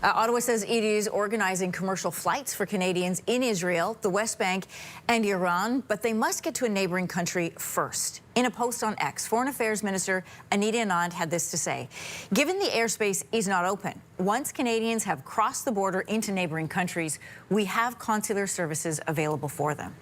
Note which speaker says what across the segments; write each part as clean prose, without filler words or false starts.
Speaker 1: Ottawa says it is organizing commercial flights for Canadians in Israel, the West Bank, and Iran, but they must get to a neighboring country first. In a post on X, Foreign Affairs Minister Anita Anand had this to say: given the airspace is not open, once Canadians have crossed the border into neighboring countries, we have consular services available for them.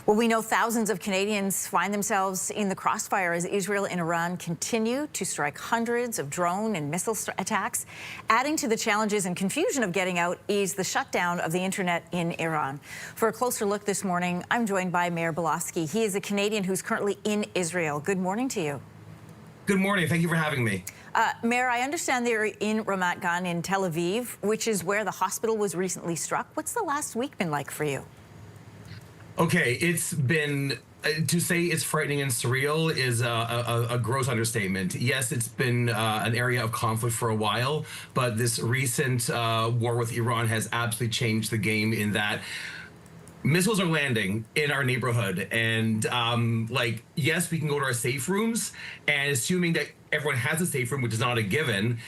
Speaker 1: Well, we know thousands of Canadians find themselves in the crossfire as Israel and Iran continue to strike hundreds of drone and missile attacks. Adding to the challenges and confusion of getting out is the shutdown of the internet in Iran. For a closer look this morning, I'm joined by Meir Balofksy. He is a Canadian who's currently in Israel. Good morning to you.
Speaker 2: Good morning. Thank you for having me.
Speaker 1: Meir, I understand they're in Ramat Gan in Tel Aviv, which is where the hospital was recently struck. What's the last week been like for you?
Speaker 2: Okay, it's been, to say it's frightening and surreal is a gross understatement. Yes, it's been an area of conflict for a while, but this recent war with Iran has absolutely changed the game in that missiles are landing in our neighborhood, and yes, we can go to our safe rooms, and assuming that everyone has a safe room, which is not a given,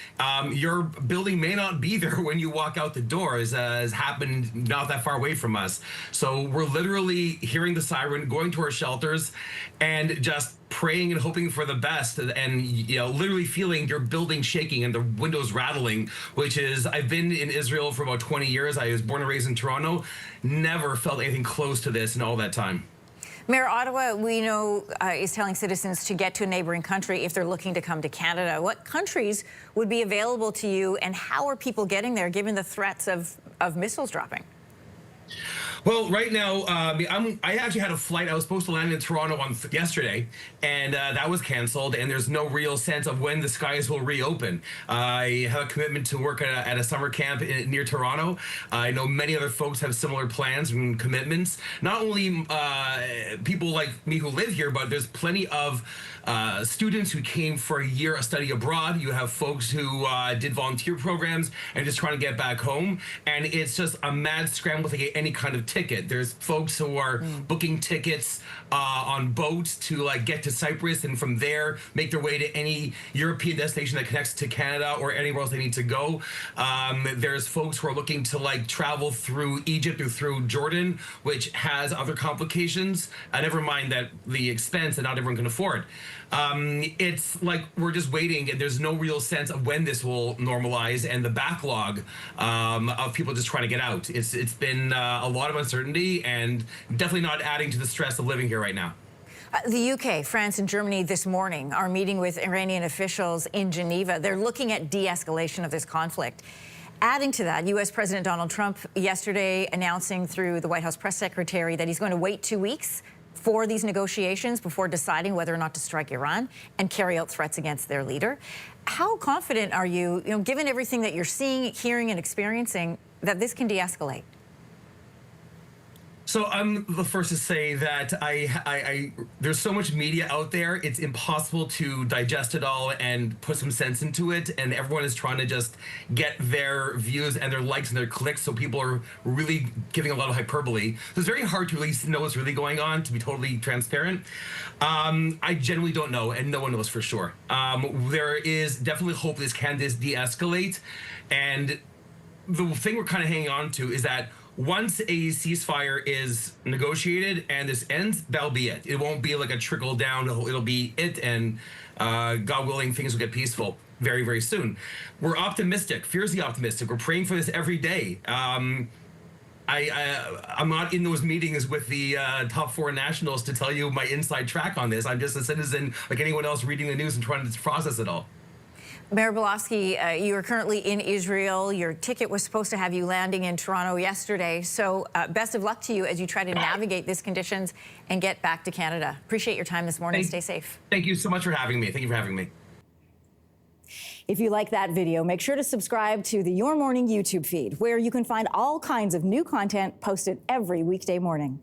Speaker 2: your building may not be there when you walk out the door, as has happened not that far away from us. So we're literally hearing the siren, going to our shelters, and just praying and hoping for the best, and literally feeling your building shaking and the windows rattling, which is, I've been in Israel for about 20 years. I was born and raised in Toronto, never felt anything close to this in all that time.
Speaker 1: Mayor, Ottawa, we know, is telling citizens to get to a neighboring country if they're looking to come to Canada. What countries would be available to you, and how are people getting there given the threats of missiles dropping?
Speaker 2: Well, right now, I actually had a flight. I was supposed to land in Toronto yesterday, and that was canceled, and there's no real sense of when the skies will reopen. I have a commitment to work at a summer camp near Toronto. I know many other folks have similar plans and commitments. Not only people like me who live here, but there's plenty of students who came for a year of study abroad. You have folks who did volunteer programs and just trying to get back home, and it's just a mad scramble to get any kind of ticket. There's folks who are booking tickets on boats to get to Cyprus, and from there make their way to any European destination that connects to Canada or anywhere else they need to go. There's folks who are looking to travel through Egypt or through Jordan, which has other complications. Never mind that the expense that not everyone can afford. It's like we're just waiting, and there's no real sense of when this will normalize, and the backlog of people just trying to get out. It's been a lot of uncertainty, and definitely not adding to the stress of living here right now.
Speaker 1: The UK, France, and Germany this morning are meeting with Iranian officials in Geneva. They're looking at de-escalation of this conflict. Adding to that, U.S. President Donald Trump yesterday announcing through the White House press secretary that he's going to wait 2 weeks for these negotiations before deciding whether or not to strike Iran and carry out threats against their leader. How confident are you, given everything that you're seeing, hearing, and experiencing, that this can de-escalate?
Speaker 2: So I'm the first to say that there's so much media out there, it's impossible to digest it all and put some sense into it, and everyone is trying to just get their views and their likes and their clicks, so people are really giving a lot of hyperbole. So it's very hard to really know what's really going on, to be totally transparent. I genuinely don't know, and no one knows for sure. There is definitely hope this can de-escalate, and the thing we're kind of hanging on to is that once a ceasefire is negotiated and this ends, that'll be it. It won't be like a trickle down. It'll be it, and God willing, things will get peaceful very, very soon. We're optimistic, fiercely optimistic. We're praying for this every day. I'm not in those meetings with the top foreign nationals to tell you my inside track on this. I'm just a citizen like anyone else reading the news and trying to process it all.
Speaker 1: Mayor Balofksy, you are currently in Israel. Your ticket was supposed to have you landing in Toronto yesterday. So best of luck to you as you try to navigate these conditions and get back to Canada. Appreciate your time this morning. Stay safe.
Speaker 2: Thank you so much for having me. Thank you for having me.
Speaker 1: If you like that video, make sure to subscribe to the Your Morning YouTube feed, where you can find all kinds of new content posted every weekday morning.